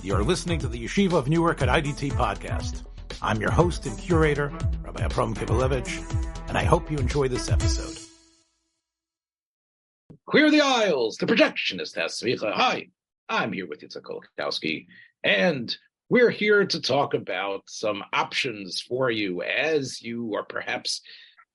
You're listening to the Yeshiva of Newark at IDT podcast. I'm your host and curator, Rabbi Kivelevitz, and I hope you enjoy this episode. Clear the aisles. The Projectionist Has Semicha. Hi, I'm here with Rabbi Kolakowski, and we're here to talk about some options for you as you are perhaps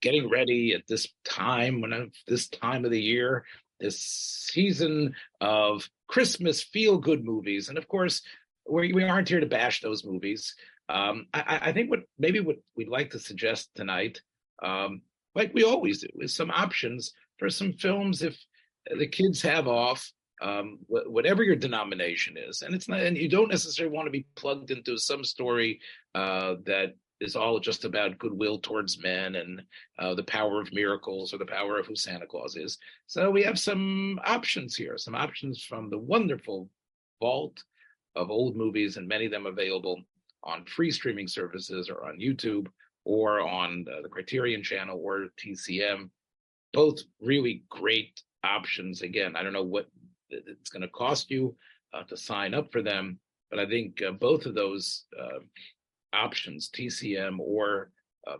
getting ready at this time of the year, this season of Christmas feel-good movies. And of course, we aren't here to bash those movies. I think what we'd like to suggest tonight, like we always do, is some options for some films if the kids have off, whatever your denomination is. And it's not, and you don't necessarily want to be plugged into some story that is all just about goodwill towards men and the power of miracles or the power of who Santa Claus is. So we have some options here, some options from the wonderful vault of old movies, and many of them available on free streaming services or on YouTube or on the Criterion channel or TCM. Both really great options. Again, I don't know what it's going to cost you to sign up for them, but I think both of those options, TCM or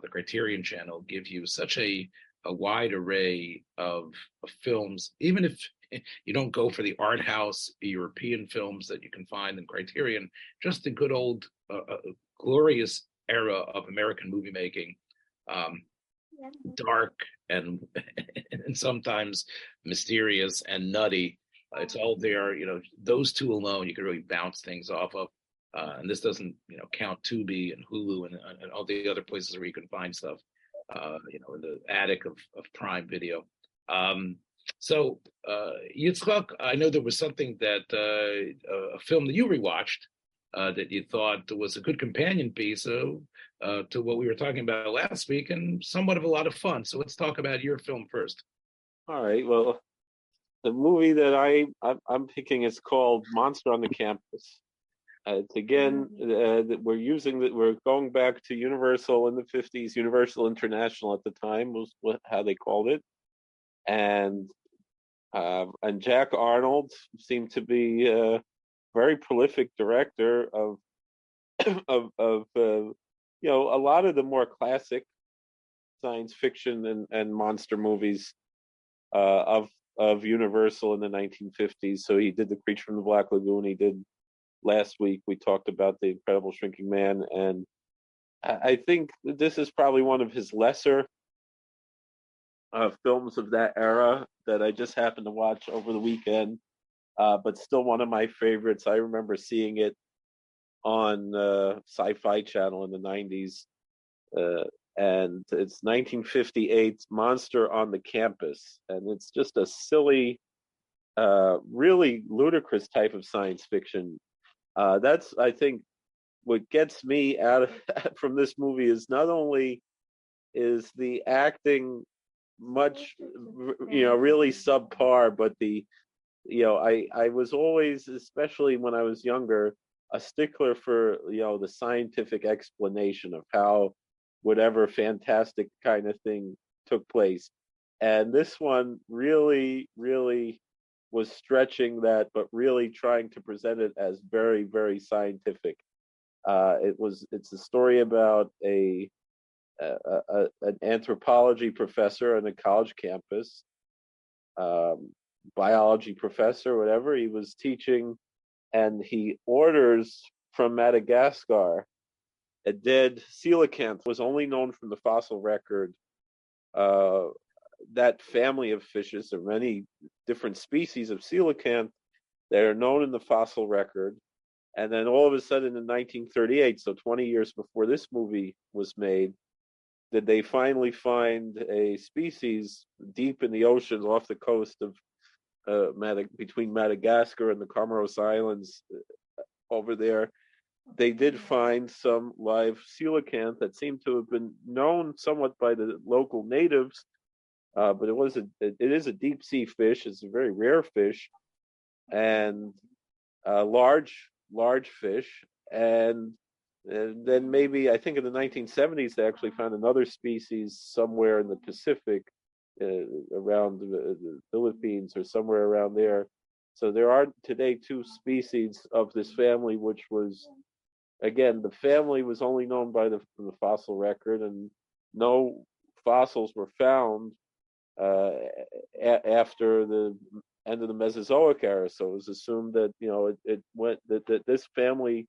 the Criterion channel, give you such a wide array of films, even if you don't go for the art house European films that you can find in Criterion, just the good old glorious era of American movie making, dark and sometimes mysterious and nutty. It's all there. Those two alone, you can really bounce things off of. And this doesn't, count Tubi and Hulu and all the other places where you can find stuff, in the attic of Prime Video. So, Yitzchak, I know there was something that a film that you rewatched that you thought was a good companion piece to what we were talking about last week, and somewhat of a lot of fun. So let's talk about your film first. All right. Well, the movie that I'm picking is called Monster on the Campus. It's again, we're going back to Universal in the 50s. Universal International at the time was how they called it, and Jack Arnold seemed to be a very prolific director of a lot of the more classic science fiction and monster movies of Universal in the 1950s. So he did The Creature from the Black Lagoon. He did. Last week we talked about The Incredible Shrinking Man, and I think this is probably one of his lesser films of that era that I just happened to watch over the weekend, but still one of my favorites. I remember seeing it on Sci-Fi Channel in the 90s, and it's 1958's Monster on the Campus, and it's just a silly, really ludicrous type of science fiction. That's, I think, what gets me out from this movie is not only is the acting much, really subpar, but I was always, especially when I was younger, a stickler for, the scientific explanation of how whatever fantastic kind of thing took place. And this one really, really was stretching that, but really trying to present it as very, very scientific. It's a story about an anthropology professor on a college campus, biology professor, whatever. He was teaching, and he orders from Madagascar a dead coelacanth. Was only known from the fossil record. That family of fishes, there are many different species of coelacanth that are known in the fossil record. And then all of a sudden in 1938, so 20 years before this movie was made, did they finally find a species deep in the oceans off the coast of between Madagascar and the Comoros Islands over there. They did find some live coelacanth that seemed to have been known somewhat by the local natives. But it is a deep sea fish. It's a very rare fish, and large fish. And then maybe I think in the 1970s they actually found another species somewhere in the Pacific, around the Philippines or somewhere around there. So there are today two species of this family, which was, again, the family was only known by the fossil record, and no fossils were found after the end of the Mesozoic era. So it was assumed that it went that this family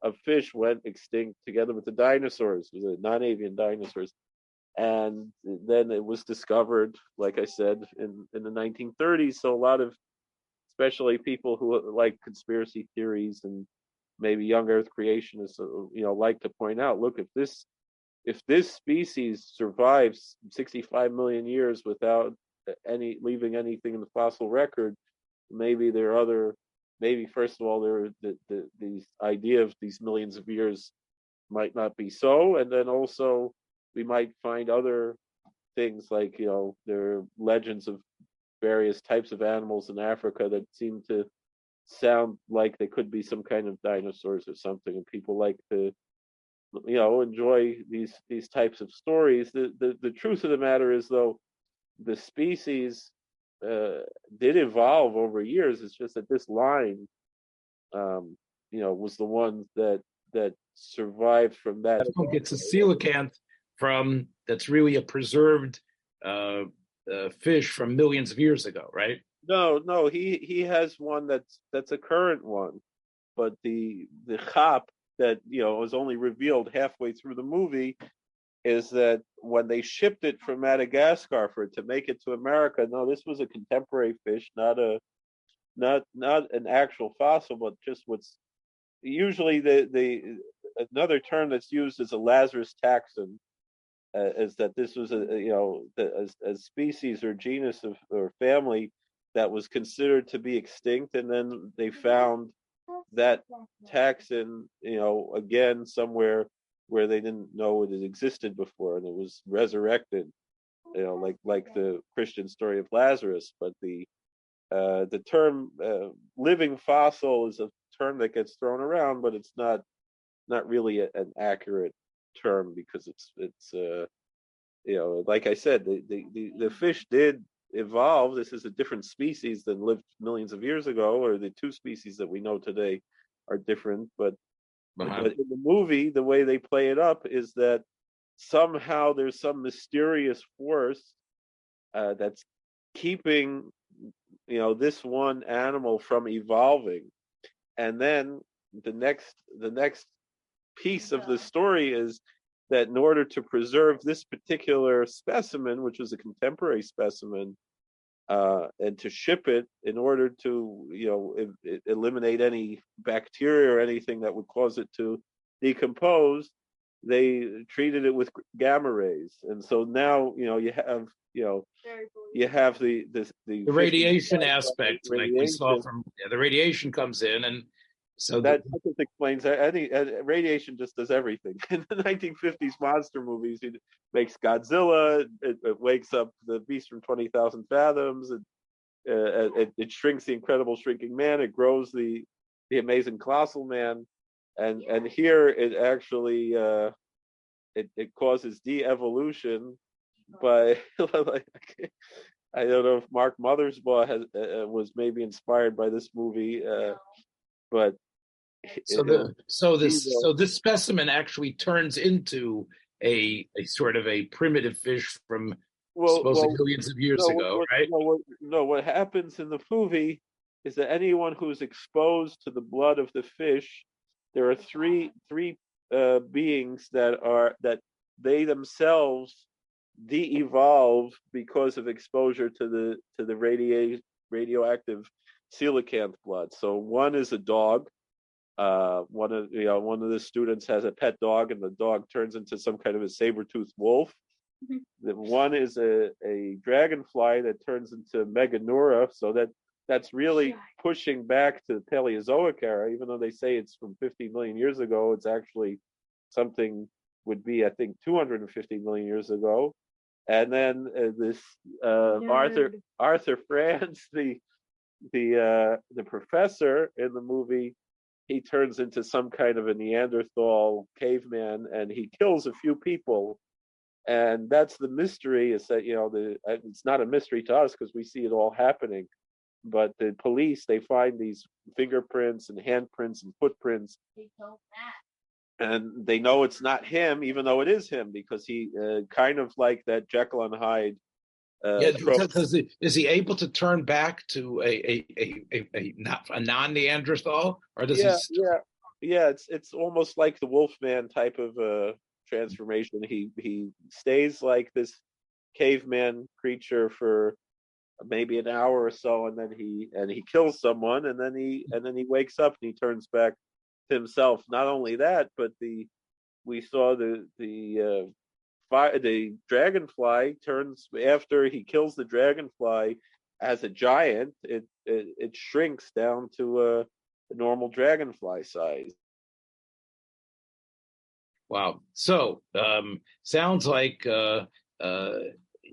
of fish went extinct together with the dinosaurs, the non-avian dinosaurs. And then it was discovered, like I said, in the 1930s. So a lot of, especially people who like conspiracy theories and maybe young Earth creationists, like to point out, look, if this species survives 65 million years without leaving anything in the fossil record, maybe there are other, maybe first of all, there these idea of these millions of years might not be so, and then also we might find other things like there are legends of various types of animals in Africa that seem to sound like they could be some kind of dinosaurs or something, and people like to enjoy these types of stories. The truth of the matter is, though, the species did evolve over years. It's just that this line was the one that survived from that. It's a coelacanth that's really a preserved fish from millions of years ago, right? No, he has one that's a current one, but the chap that was only revealed halfway through the movie is that when they shipped it from Madagascar for it to make it to America, no, this was a contemporary fish, not an actual fossil, but just what's usually the another term that's used is a Lazarus taxon, is that this was a species or genus or family that was considered to be extinct, and then they found that taxon, again somewhere where they didn't know it existed before, and it was resurrected, like the Christian story of Lazarus. But the term living fossil is a term that gets thrown around, but it's not really an accurate term, because it's like I said, the fish did evolve. This is a different species than lived millions of years ago, or the two species that we know today are different. But in the movie, the way they play it up is that somehow there's some mysterious force that's keeping this one animal from evolving. And then the next piece of the story is that in order to preserve this particular specimen, which was a contemporary specimen, and to ship it, in order to eliminate any bacteria or anything that would cause it to decompose, they treated it with gamma rays. And so now you have the radiation aspect, like we saw from the radiation comes in, and so that just explains any radiation just does everything. In the 1950s monster movies, it makes Godzilla, it wakes up the beast from 20,000 Fathoms, it shrinks the Incredible Shrinking Man, it grows the Amazing Colossal Man, and here it actually it causes de-evolution by I don't know if Mark Mothersbaugh was maybe inspired by this movie, but so this specimen actually turns into a sort of a primitive fish from supposedly millions of years ago, right? What happens in the movie is that anyone who's exposed to the blood of the fish, there are three beings that they themselves de-evolve because of exposure to the radioactive coelacanth blood. So one is a dog. One of the students has a pet dog, and the dog turns into some kind of a saber-toothed wolf. The one is a dragonfly that turns into Meganeura, so that's really pushing back to the Paleozoic era. Even though they say it's from 50 million years ago, it's actually something would be, I think, 250 million years ago. And then this Arthur Franz, the professor in the movie, he turns into some kind of a Neanderthal caveman, and he kills a few people. And that's the mystery, is that it's not a mystery to us because we see it all happening. but the police, they find these fingerprints and handprints and footprints, and they know it's not him, even though it is him, because he kind of like that Jekyll and Hyde Yeah, trope. is he able to turn back to a not a non-Neanderthal, or does he? Yeah, yeah, yeah. It's almost like the Wolfman type of transformation. He stays like this caveman creature for maybe an hour or so, and then he kills someone, and then he wakes up and he turns back to himself. Not only that, but we saw the dragonfly turns after he kills the dragonfly as a giant. It shrinks down to a normal dragonfly size. Wow. So, sounds like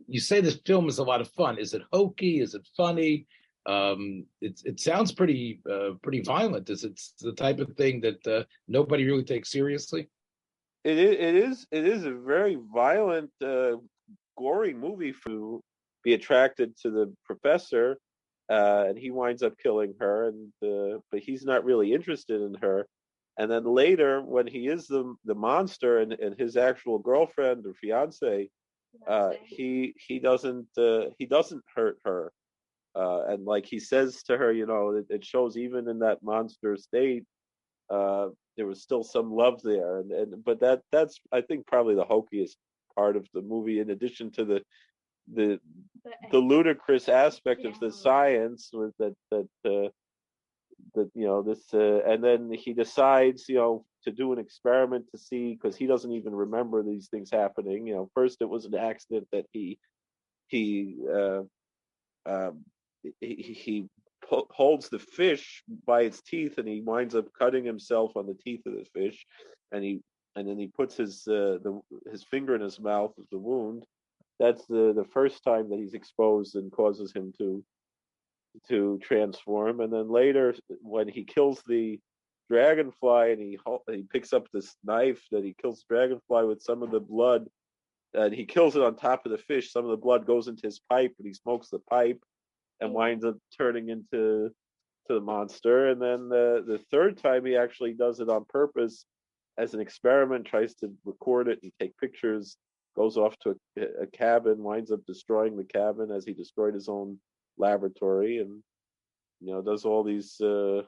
you say this film is a lot of fun. Is it hokey? Is it funny? It sounds pretty violent. Is it the type of thing that nobody really takes seriously? It is a very violent, gory movie to be attracted to the professor, and he winds up killing her, and but he's not really interested in her. And then later, when he is the monster and his actual girlfriend or fiance, he doesn't hurt her, and like he says to her, it shows even in that monster state, uh, there was still some love there, and but that's I think probably the hokiest part of the movie, in addition to the the ludicrous aspect of the science with that this and then he decides to do an experiment to see, because he doesn't even remember these things happening. First it was an accident that he um, he holds the fish by its teeth, and he winds up cutting himself on the teeth of the fish, and then he puts his finger in his mouth as the wound. That's the first time that he's exposed and causes him to transform. And then later, when he kills the dragonfly, and he picks up this knife that he kills the dragonfly with, some of the blood, and he kills it on top of the fish. Some of the blood goes into his pipe, and he smokes the pipe and winds up turning into the monster. And then the third time, he actually does it on purpose as an experiment, tries to record it and take pictures, goes off to a cabin, winds up destroying the cabin as he destroyed his own laboratory, and does all these. So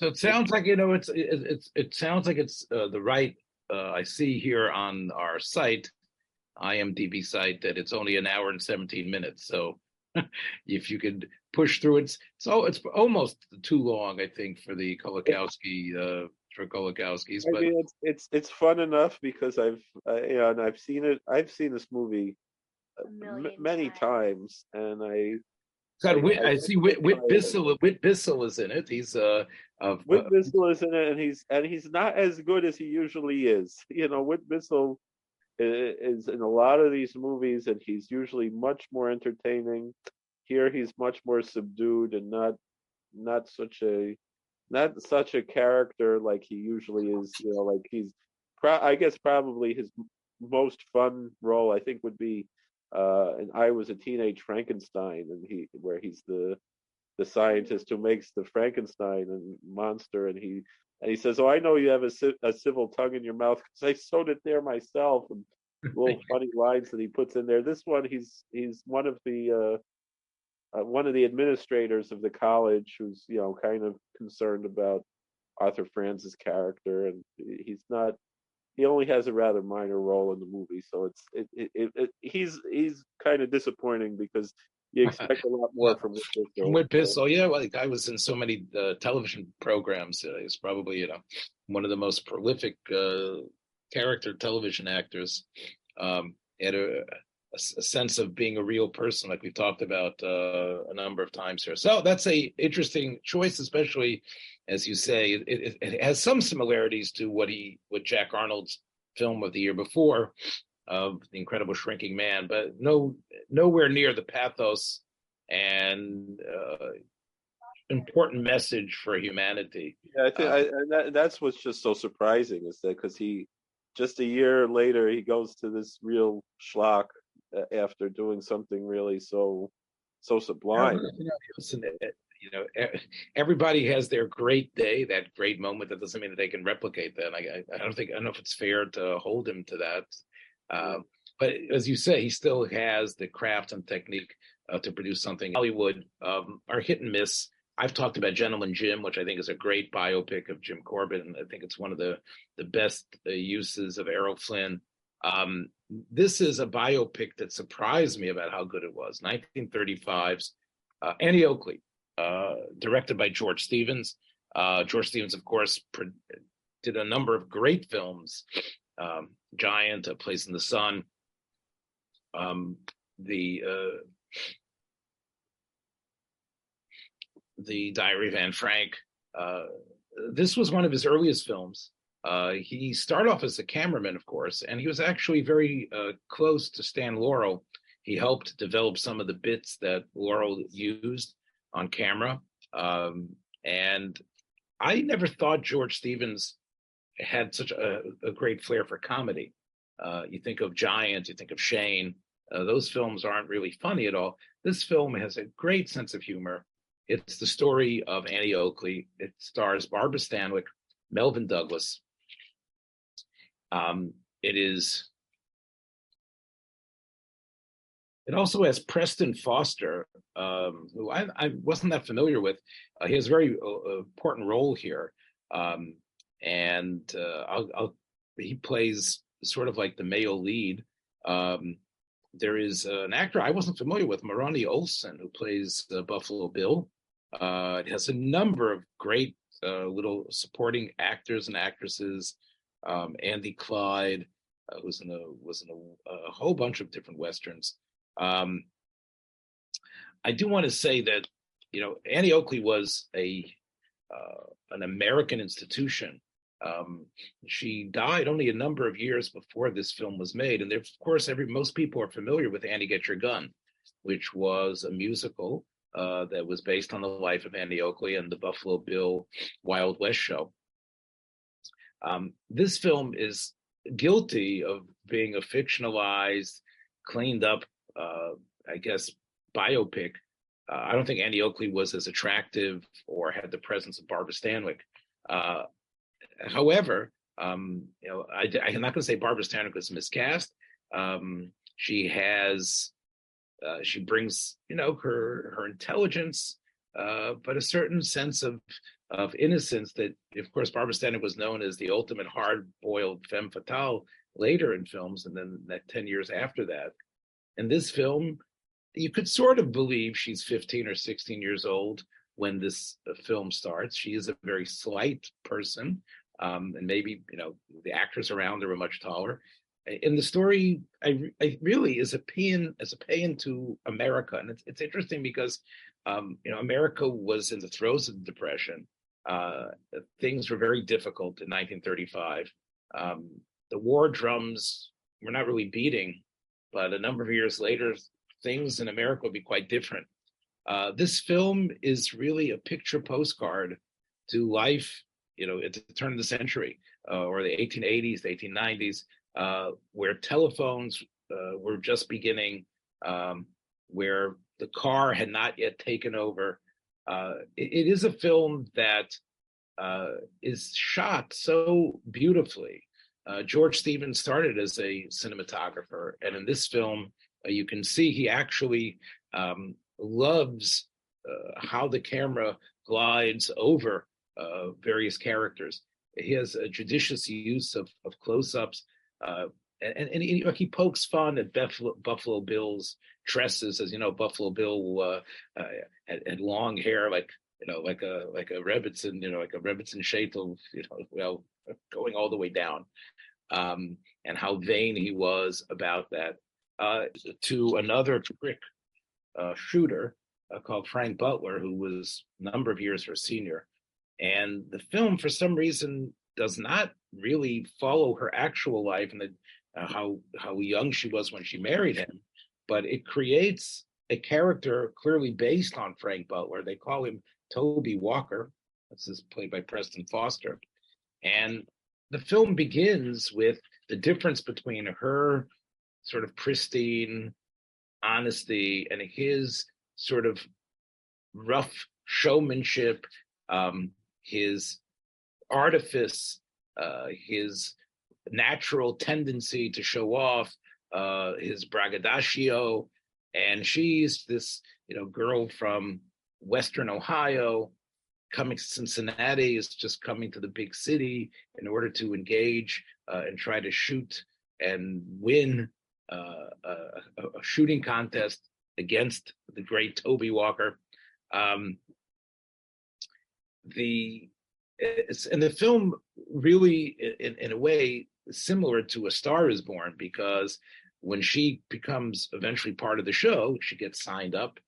it sounds like it sounds like it's the right. I see here on our site, IMDb site, that it's only an hour and 17 minutes. So if you could push through it, it's almost too long, I think, for the Kolakowskis. I But mean, it's fun enough because and I've seen it. I've seen this movie many times, and I see Whit Bissell. Whit Bissell is in it. He's Whit Bissell is in it, and he's not as good as he usually is. Whit Bissell is in a lot of these movies, and he's usually much more entertaining. Here, he's much more subdued and not such a character like he usually is. Like I guess probably his most fun role, I think, would be and I Was a Teenage Frankenstein, and where he's the scientist who makes the Frankenstein and monster, and he says, "Oh, I know you have a civil tongue in your mouth because I sewed it there myself." And little funny lines that he puts in there. This one, he's one of the administrators of the college, who's kind of concerned about Arthur Franz's character, and he's not. He only has a rather minor role in the movie, so he's kind of disappointing because you expect a lot more from Whit Bissell. Yeah, well, the guy was in so many television programs. He's probably one of the most prolific character television actors. Had a sense of being a real person, like we've talked about a number of times here. So that's a interesting choice, especially as you say, it has some similarities to what Jack Arnold's film of the year before, of The Incredible Shrinking Man, but nowhere near the pathos and important message for humanity. Yeah, I think that's what's just so surprising, is that because he just a year later he goes to this real schlock after doing something really so sublime. Listen, everybody has their great day, that great moment. That doesn't mean that they can replicate that. I don't know if it's fair to hold him to that. But as you say, he still has the craft and technique to produce something. Hollywood are hit and miss. I've talked about Gentleman Jim, which I think is a great biopic of Jim Corbett, and I think it's one of the best uses of Errol Flynn. This is a biopic that surprised me about how good it was. 1935's Annie Oakley, directed by George Stevens. George Stevens, of course, did a number of great films. Giant, A Place in the Sun, the Diary of Anne Frank. This was one of his earliest films. He started off as a cameraman, of course, and he was actually very close to Stan Laurel. He helped develop some of the bits that Laurel used on camera. And I never thought George Stevens had such a great flair for comedy. You think of Giant, you think of Shane. Those films aren't really funny at all. This film has a great sense of humor. It's the story of Annie Oakley. It stars Barbara Stanwyck, Melvin Douglas. It also has Preston Foster, who I wasn't that familiar with. He has a very important role here. He plays sort of like the male lead. There is an actor I wasn't familiar with, Maroni Olson, who plays Buffalo Bill. It has a number of great little supporting actors and actresses. Andy Clyde was in a whole bunch of different westerns. I do want to say that Annie Oakley was an American institution. She died only a number of years before this film was made, and of course, most people are familiar with Annie Get Your Gun, which was a musical that was based on the life of Annie Oakley and the Buffalo Bill Wild West show. This film is guilty of being a fictionalized, cleaned up, I guess, biopic. I don't think Annie Oakley was as attractive or had the presence of Barbara Stanwyck. However, I'm not going to say Barbara Stanwyck was miscast. She brings, her intelligence, but a certain sense of innocence that, of course, Barbara Stanwyck was known as the ultimate hard-boiled femme fatale later in films, and then 10 years after that. In this film, you could sort of believe she's 15 or 16 years old when this film starts. She is a very slight person, and maybe the actors around her are much taller. In the story, I really is a paean to America, and it's interesting because America was in the throes of the Depression. Things were very difficult in 1935. The war drums were not really beating, but a number of years later, things in America would be quite different. This film is really a picture postcard to life, at the turn of the century, or the 1880s, the 1890s, where telephones were just beginning, where the car had not yet taken over. It is a film that is shot so beautifully. George Stevens started as a cinematographer, and in this film, you can see he actually loves how the camera glides over various characters. He has a judicious use of close-ups, and he pokes fun at Buffalo Bill's tresses. As you know, Buffalo Bill had long hair like a Rebbitzin, like a Rebbitzin Shaitel, going all the way down, and how vain he was about that. To another trick shooter called Frank Butler, who was a number of years her senior. And the film, for some reason, does not really follow her actual life and how young she was when she married him, but it creates a character clearly based on Frank Butler. They call him Toby Walker. This is played by Preston Foster. And the film begins with the difference between her sort of pristine honesty and his sort of rough showmanship, his artifice, his natural tendency to show off, his braggadocio. And she's this, girl from Western Ohio, coming to Cincinnati, is just coming to the big city in order to engage and try to shoot and win a shooting contest against the great Toby Walker. The film really, in a way, similar to A Star Is Born, because when she becomes eventually part of the show, she gets signed up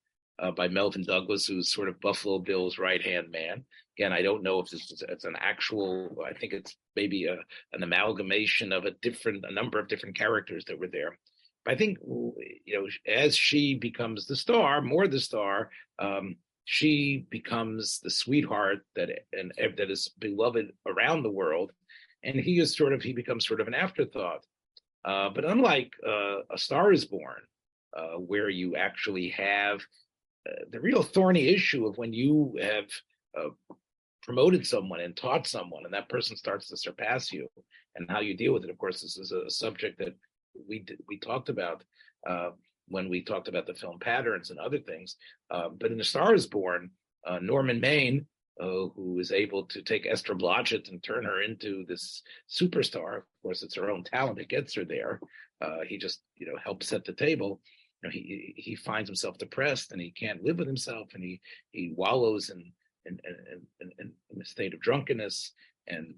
by Melvin Douglas, who's sort of Buffalo Bill's right-hand man. Again, I don't know if it's an actual, I think it's maybe an amalgamation of a number of different characters that were there. But I think, as she becomes the star, she becomes the sweetheart that is beloved around the world. And he becomes sort of an afterthought. But unlike A Star Is Born, where you actually have the real thorny issue of when you have promoted someone and taught someone, and that person starts to surpass you, and how you deal with it. Of course, this is a subject that we talked about when we talked about the film Patterns and other things. But in A Star Is Born, Norman Maine, who is able to take Esther Blodgett and turn her into this superstar. Of course, it's her own talent that gets her there. He just, helps set the table. He finds himself depressed and he can't live with himself, and he wallows in a state of drunkenness, and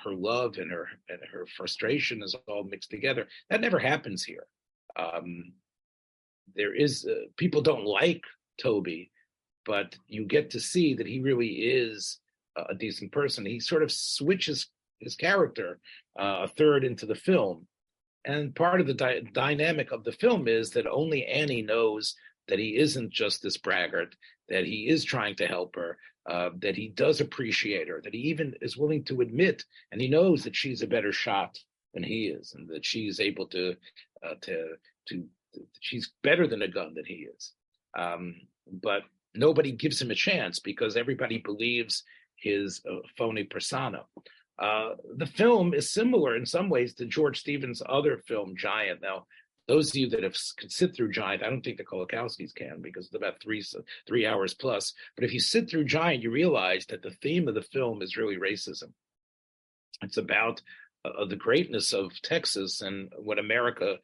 her love and her frustration is all mixed together. That never happens here. There is people don't like Toby, but you get to see that he really is a decent person. He sort of switches his character a third into the film. And part of the dynamic of the film is that only Annie knows that he isn't just this braggart, that he is trying to help her, that he does appreciate her, that he even is willing to admit, and he knows that she's a better shot than he is, and that she's able to she's better than a gun than he is. But nobody gives him a chance because everybody believes his phony persona. The film is similar in some ways to George Stevens' other film, Giant. Now, those of you that can sit through Giant, I don't think the Kolakowskis can, because it's about 3 hours plus. But if you sit through Giant, you realize that the theme of the film is really racism. It's about the greatness of Texas and what America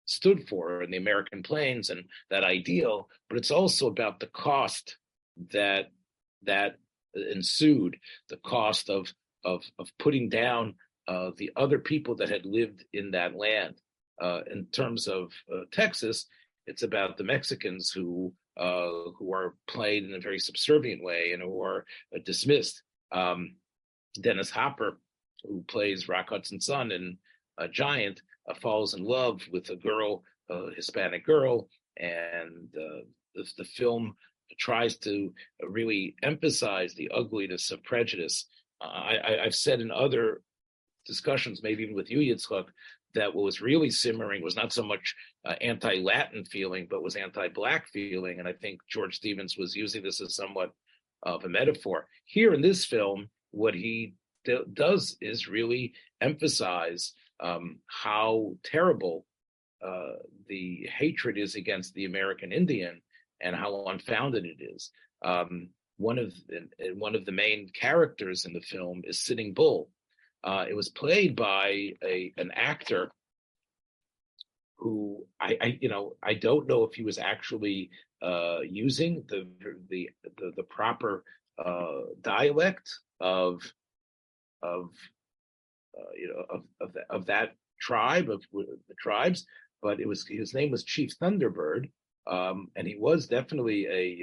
stood for in the American plains and that ideal, but it's also about the cost that ensued, the cost of putting down the other people that had lived in that land. In terms of Texas, it's about the Mexicans who are played in a very subservient way and who are dismissed. Dennis Hopper, who plays Rock Hudson's son in Giant, falls in love with a Hispanic girl, and the film tries to really emphasize the ugliness of prejudice. I've said in other discussions, maybe even with you, Yitzchak, that what was really simmering was not so much anti-Latin feeling, but was anti-Black feeling. And I think George Stevens was using this as somewhat of a metaphor. Here in this film, what he does is really emphasize how terrible the hatred is against the American Indian and how unfounded it is. One of the main characters in the film is Sitting Bull. It was played by an actor who I don't know if he was actually using the proper dialect of that tribe, of the tribes, but his name was Chief Thunderbird, and he was definitely a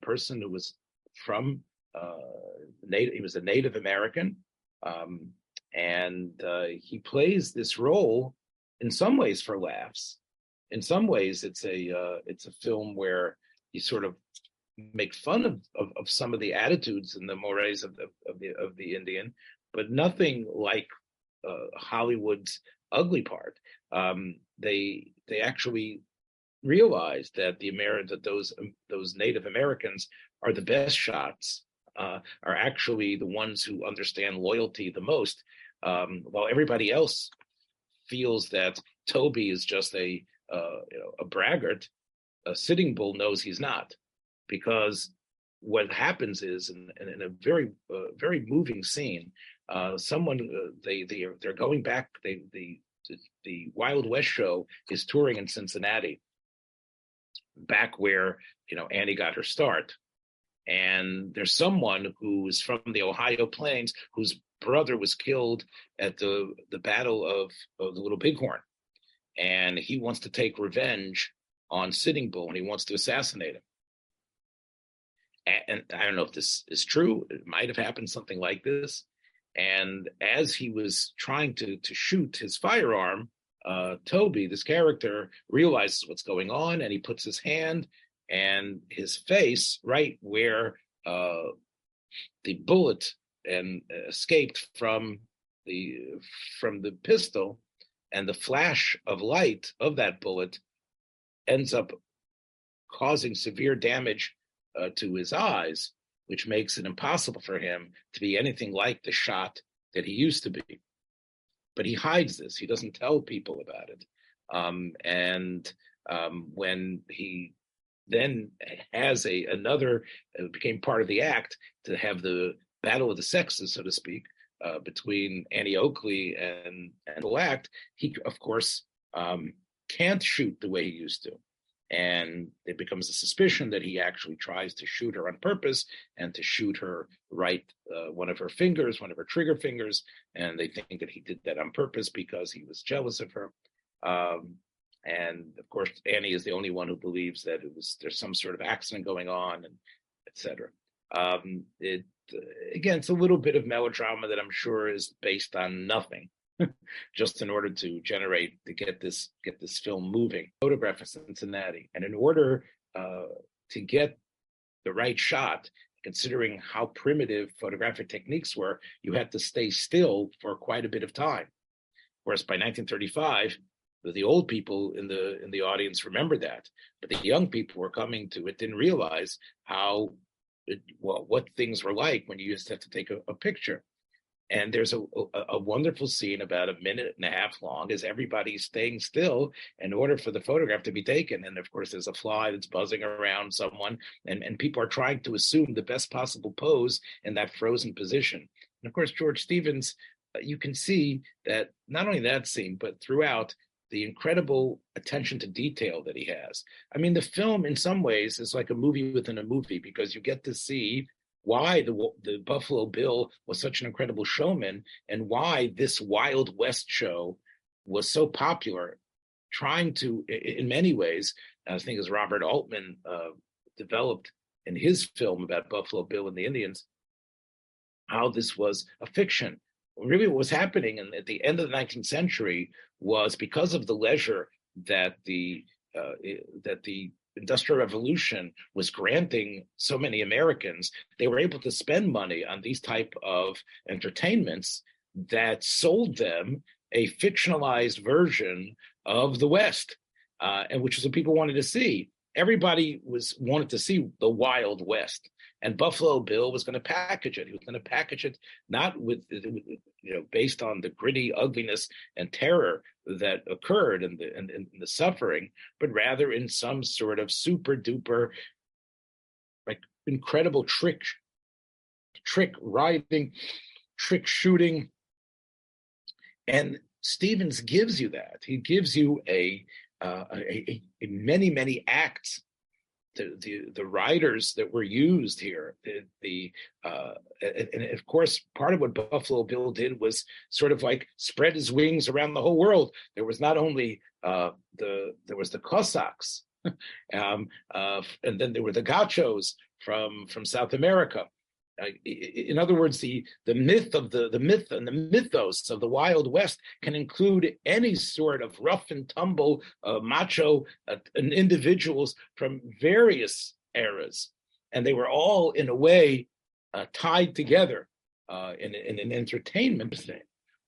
person who was from he was a Native American, and he plays this role in some ways for laughs. In some ways, it's a film where you sort of make fun of some of the attitudes and the mores of the Indian, but nothing like Hollywood's ugly part. They actually realize that that those Native Americans are the best shots, are actually the ones who understand loyalty the most, while everybody else feels that Toby is just a braggart. Sitting Bull knows he's not, because what happens is in a very moving scene, they're going back. The Wild West show is touring in Cincinnati, back where Annie got her start, and there's someone who's from the Ohio Plains whose brother was killed at the Battle of the Little Bighorn, and he wants to take revenge on Sitting Bull, and he wants to assassinate him. And I don't know if this is true. It might have happened something like this. And as he was trying to shoot his firearm, Toby, this character, realizes what's going on, and he puts his hand and his face right where the bullet escaped from the pistol, and the flash of light of that bullet ends up causing severe damage to his eyes, which makes it impossible for him to be anything like the shot that he used to be. But he hides this. He doesn't tell people about it. When he then has became part of the act to have the battle of the sexes, so to speak, between Annie Oakley and the act, he, of course, can't shoot the way he used to. And it becomes a suspicion that he actually tries to shoot her on purpose and to shoot her one of her trigger fingers. And they think that he did that on purpose because he was jealous of her. And of course, Annie is the only one who believes that there's some sort of accident going on, and etc. Again, it's a little bit of melodrama that I'm sure is based on nothing, just in order to get this film moving. Photograph of Cincinnati, and in order to get the right shot, considering how primitive photographic techniques were, you had to stay still for quite a bit of time. Whereas by 1935, the old people in the audience remembered that, but the young people were coming to it didn't realize what things were like when you used to have to take a picture. And there's a wonderful scene about a minute and a half long as everybody's staying still in order for the photograph to be taken. And of course, there's a fly that's buzzing around someone, and people are trying to assume the best possible pose in that frozen position. And of course, George Stevens, you can see that not only that scene, but throughout, the incredible attention to detail that he has. I mean, the film in some ways is like a movie within a movie, because you get to see why the Buffalo Bill was such an incredible showman, and why this Wild West show was so popular, trying to, in many ways, I think as Robert Altman developed in his film about Buffalo Bill and the Indians, how this was a fiction. Really what was happening at the end of the 19th century was, because of the leisure that the Industrial Revolution was granting so many Americans, they were able to spend money on these type of entertainments that sold them a fictionalized version of the West, and which is what people wanted to see. Everybody wanted to see the Wild West, and Buffalo Bill was going to package it. He was going to package it not based on the gritty ugliness and terror that occurred and the suffering, but rather in some sort of super duper, like, incredible trick riding, trick shooting. And Stevens gives you that. He gives you a many acts. The writers that were used here, and of course, part of what Buffalo Bill did was sort of like spread his wings around the whole world. There was not only there was the Cossacks, and then there were the Gauchos from South America. In other words, the myth and the mythos of the Wild West can include any sort of rough and tumble macho individuals from various eras, and they were all in a way tied together in an entertainment thing.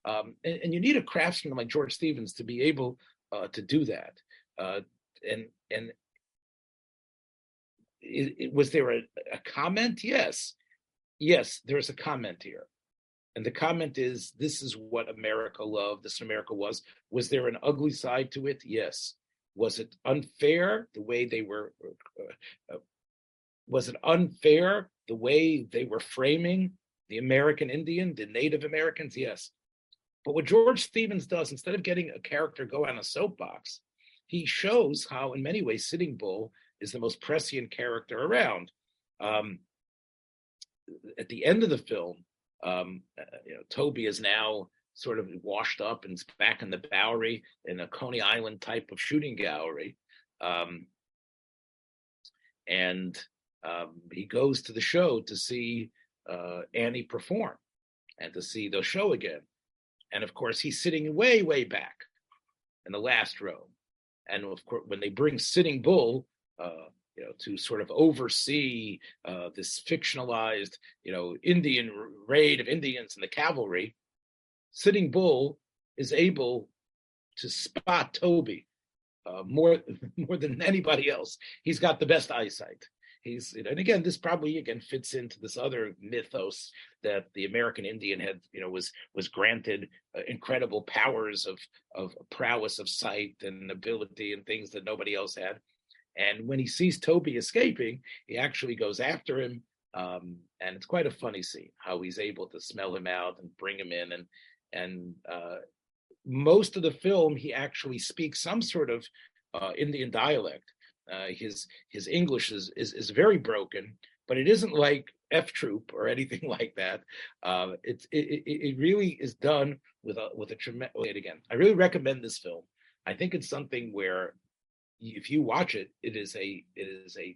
And you need a craftsman like George Stevens to be able to do that. and was there a comment? Yes, there's a comment here. And the comment is, this is what America loved. This America was. Was there an ugly side to it? Yes. Was it unfair the way they were? Was it unfair the way they were framing the American Indian, the Native Americans? Yes. But what George Stevens does, instead of getting a character go on a soapbox, he shows how, in many ways, Sitting Bull is the most prescient character around. At the end of the film, Toby is now sort of washed up and is back in the Bowery in a Coney Island type of shooting gallery. And he goes to the show to see Annie perform and to see the show again. And of course, he's sitting way, way back in the last row. And of course, when they bring Sitting Bull, to sort of oversee this fictionalized, Indian raid of Indians and the cavalry, Sitting Bull is able to spot Toby more than anybody else. He's got the best eyesight. And again, this probably fits into this other mythos that the American Indian had, was granted incredible powers of prowess of sight and ability and things that nobody else had. And when he sees Toby escaping, he actually goes after him. And it's quite a funny scene how he's able to smell him out and bring him in. And most of the film, he actually speaks some sort of Indian dialect. His English is very broken, but it isn't like F Troop or anything like that. It really is done with a tremendous. Again, I really recommend this film. I think it's something where, if you watch it, it is a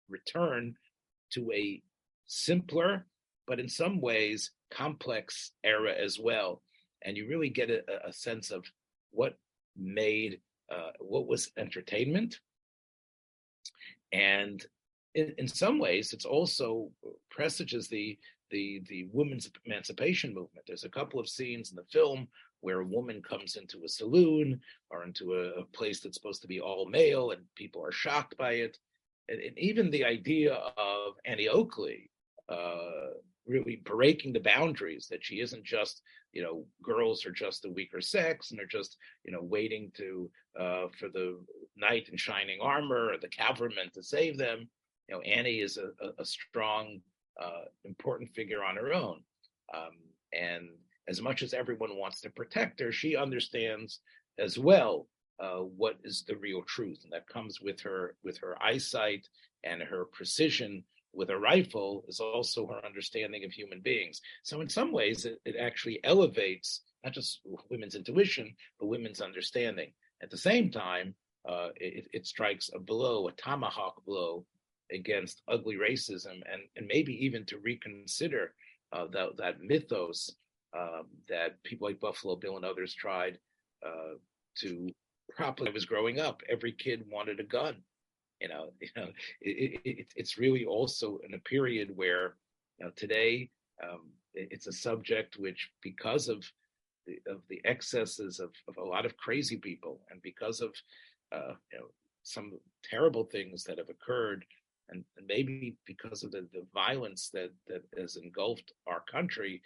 return to a simpler, but in some ways complex era as well, and you really get a sense of what was entertainment. And in some ways, it's also presages the women's emancipation movement. There's a couple of scenes in the film where a woman comes into a saloon or into a place that's supposed to be all male, and people are shocked by it. And even the idea of Annie Oakley really breaking the boundaries, that she isn't just, girls are just the weaker sex and they're just, waiting for the knight in shining armor or the cavalryman to save them. Annie is a strong, important figure on her own. And as much as everyone wants to protect her, she understands as well what is the real truth, and that comes with her eyesight and her precision with a rifle is also her understanding of human beings. So in some ways, it actually elevates not just women's intuition, but women's understanding. At the same time, it strikes a tomahawk blow against ugly racism, and maybe even to reconsider that mythos that people like Buffalo Bill and others tried to propagate. I was growing up, every kid wanted a gun. It's really also in a period where today it's a subject which, because of the excesses of a lot of crazy people, and because of some terrible things that have occurred, and maybe because of the violence that has engulfed our country,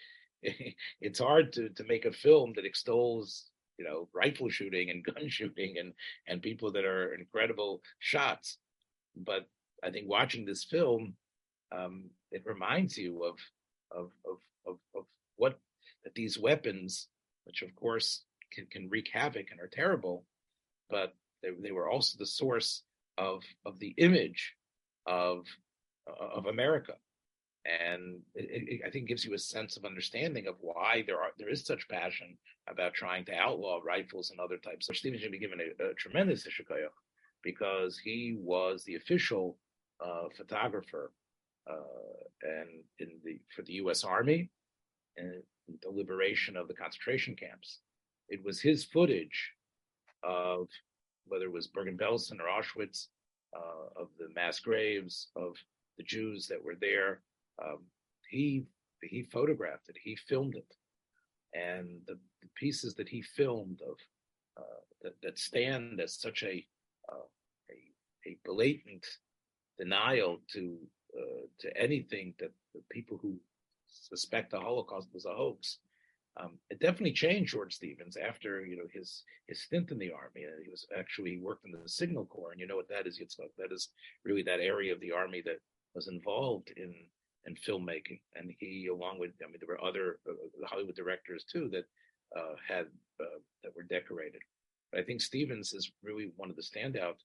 it's hard to make a film that extols rifle shooting and gun shooting and people that are incredible shots. But I think watching this film, it reminds you of what that these weapons, which of course can wreak havoc and are terrible, but they were also the source of the image of America. And I think gives you a sense of understanding of why there is such passion about trying to outlaw rifles and other types. So Stephen should be given a tremendous shikoyach, because he was the official photographer for the U.S. Army and the liberation of the concentration camps. It was his footage of whether it was Bergen-Belsen or Auschwitz, of the mass graves of the Jews that were there. He photographed it. He filmed it, and the pieces that he filmed of that stand as such a blatant denial to anything that the people who suspect the Holocaust was a hoax. It definitely changed George Stevens after his stint in the army. He was actually worked in the Signal Corps, and you know what that is, Yitzchak. That is really that area of the army that was involved in filmmaking. And he, along with, there were other Hollywood directors too that that were decorated. But I think Stevens is really one of the standout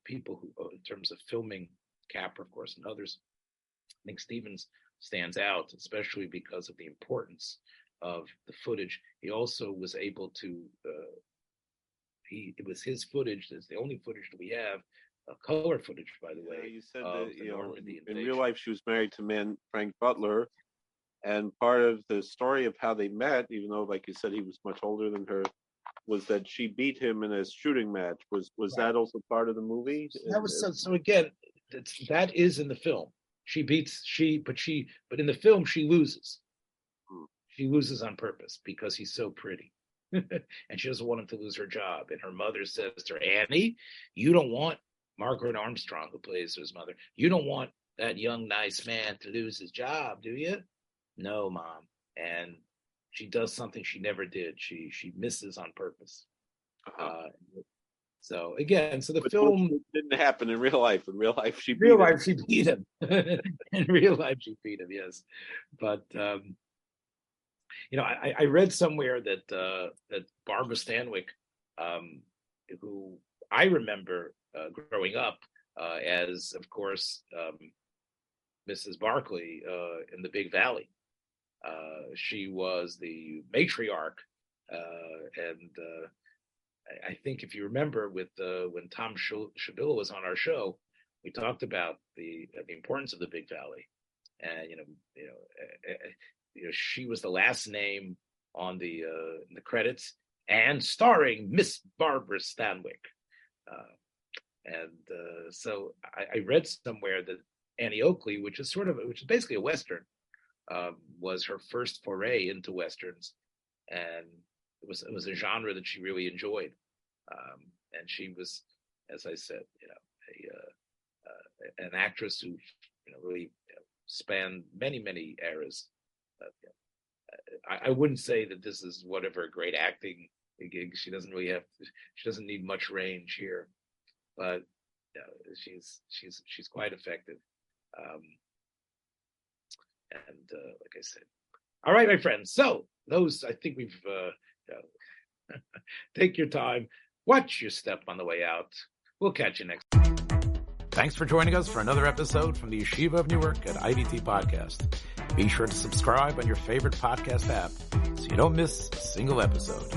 people who, in terms of filming, Capra, of course, and others. I think Stevens stands out, especially because of the importance of the footage. He also was able to, it was his footage, that's the only footage that we have, color footage, by the way. You said that, in real life she was married to Frank Butler, and part of the story of how they met, even though, like you said, he was much older than her, was that she beat him in a shooting match. Was right. That also part of the movie? That was so again, that is in the film. But in the film she loses. She loses on purpose because he's so pretty. And she doesn't want him to lose her job. And her mother says to her, Annie, you don't want Margaret Armstrong, who plays his mother, you don't want that young, nice man to lose his job, do you? No, Mom. And she does something she never did. She misses on purpose. So again, the film didn't happen in real life. In real life, she beat him. In real life, she beat him. Yes, but I read somewhere that Barbara Stanwyck, who I remember growing up as, of course, Mrs. Barkley in the Big Valley. She was the matriarch, and I think if you remember, when Tom Shabilla was on our show, we talked about the importance of the Big Valley, and she was the last name on the credits, and starring Miss Barbara Stanwyck, so I read somewhere that Annie Oakley, which is basically a Western, was her first foray into Westerns, and it was a genre that she really enjoyed, and she was, as I said, an actress who really spanned many eras. I wouldn't say that this is one of her great acting gigs. She doesn't need much range here, but she's quite effective. And like I said, all right, my friends. So those, I think we've take your time, watch your step on the way out. We'll catch you next time. Thanks for joining us for another episode from the Yeshiva of Newark at IDT Podcast. Be sure to subscribe on your favorite podcast app so you don't miss a single episode.